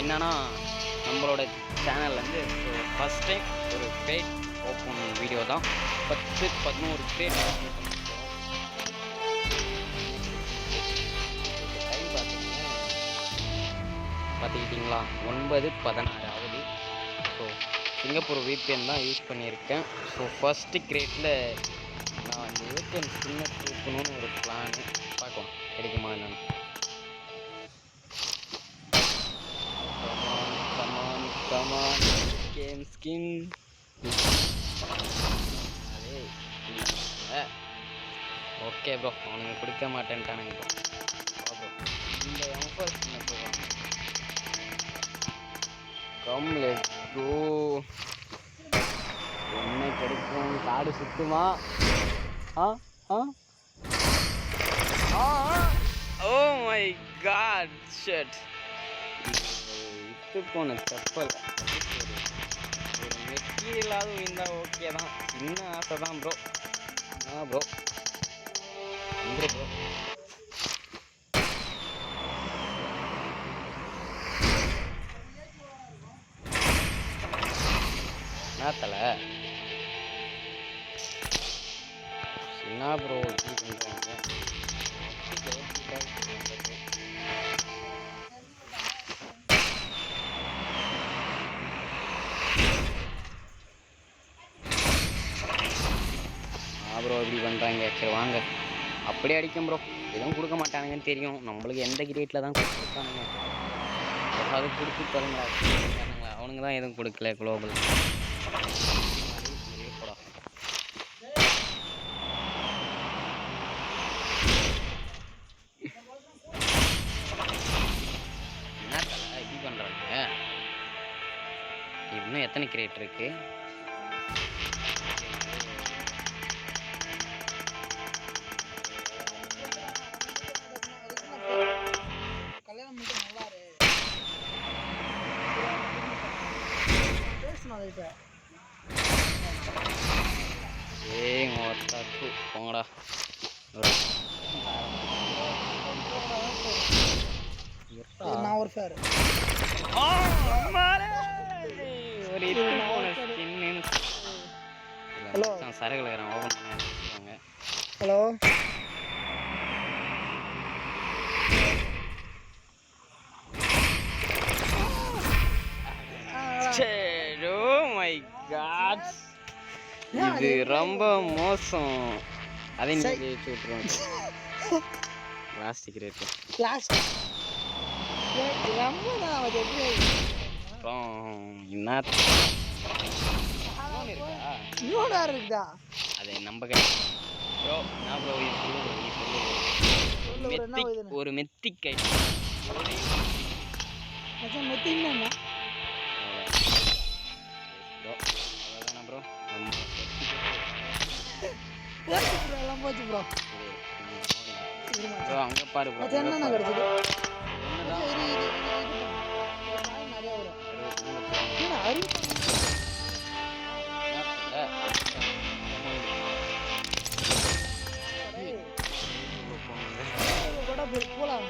என்னன்னா நம்மளோட சேனல்லேருந்து so first time ஒரு கிரேட் ஓப்பன் வீடியோ தான். 10-11 கிரேட் ஓப்பன் பண்ணி டைம் பார்த்துக்கிட்டிங்களா 9:16 ஆகுது. ஸோ சிங்கப்பூர் VPN தான் யூஸ் பண்ணியிருக்கேன். ஸோ ஃபஸ்ட்டு கிரேட்டில் நான் அந்த ஏடிஎம் ஸ்கின்னை தூக்கணும்னு ஒரு பிளானு. பார்க்கலாம் கிடைக்குமா என்னன்னு. Come on game skin. Okay bro, அவனுங்க கொடுக்க மாட்டேன்ட்டானுங்க ப்ரோ. இந்த எம்பர் ஸ்கின்னை போவாங்க. Come let's go. என்ன கிடைக்கும்? காடு சுத்துமா? Oh my god shut. இத்து போன செப்பல் ஒரு மெட்டீரியலாவது இருந்தால் ஓகே தான். சின்ன ஆசை தான் ப்ரோ. ப்ரோ ப்ரோ என்னத்தல சின்ன ப்ரோ இப்படி பண்ணுறாங்க. ப்ரோ இப்படி பண்ணுறாங்க. சரி வாங்க அப்படியே அடிக்கும் ப்ரோ. எதுவும் கொடுக்க மாட்டானுங்கன்னு தெரியும். நம்மளுக்கு எந்த கிரேட்டில் தான் கொடுத்துருக்கானுங்க. அது கொடுத்து தருங்களா? அவனுங்க தான் எதுவும் கொடுக்கல. குளோபல் என்ன தலை இப்படி பண்ணுறாங்க? இன்னும் எத்தனை கிரேட் இருக்கு? போங்கடா. நான் ஒரு ஃபேர் ஹலோ சரகுல ஓபன் பண்ணுவாங்க. ஹலோ மை காட், இது ரொம்ப மோசம். அதை நீங்க வச்சு விட்டுருவாங்க. பிளாஸ்டிக் ரேட் பிளாஸ்டிக் ரொம்ப தான் அது. அப்புறம் என்ன இருக்குதா? அது நம்ம ப்ரோ. நான் ப்ரோ ஒரு மெத்திக் கை மெத்திங்கன்னா ப்ரோ எல்லாம் போச்சு ப்ரோ. ப்ரோ அங்கே பாரு ப்ரோ. என்னென்ன கிடைச்சது? போலாம்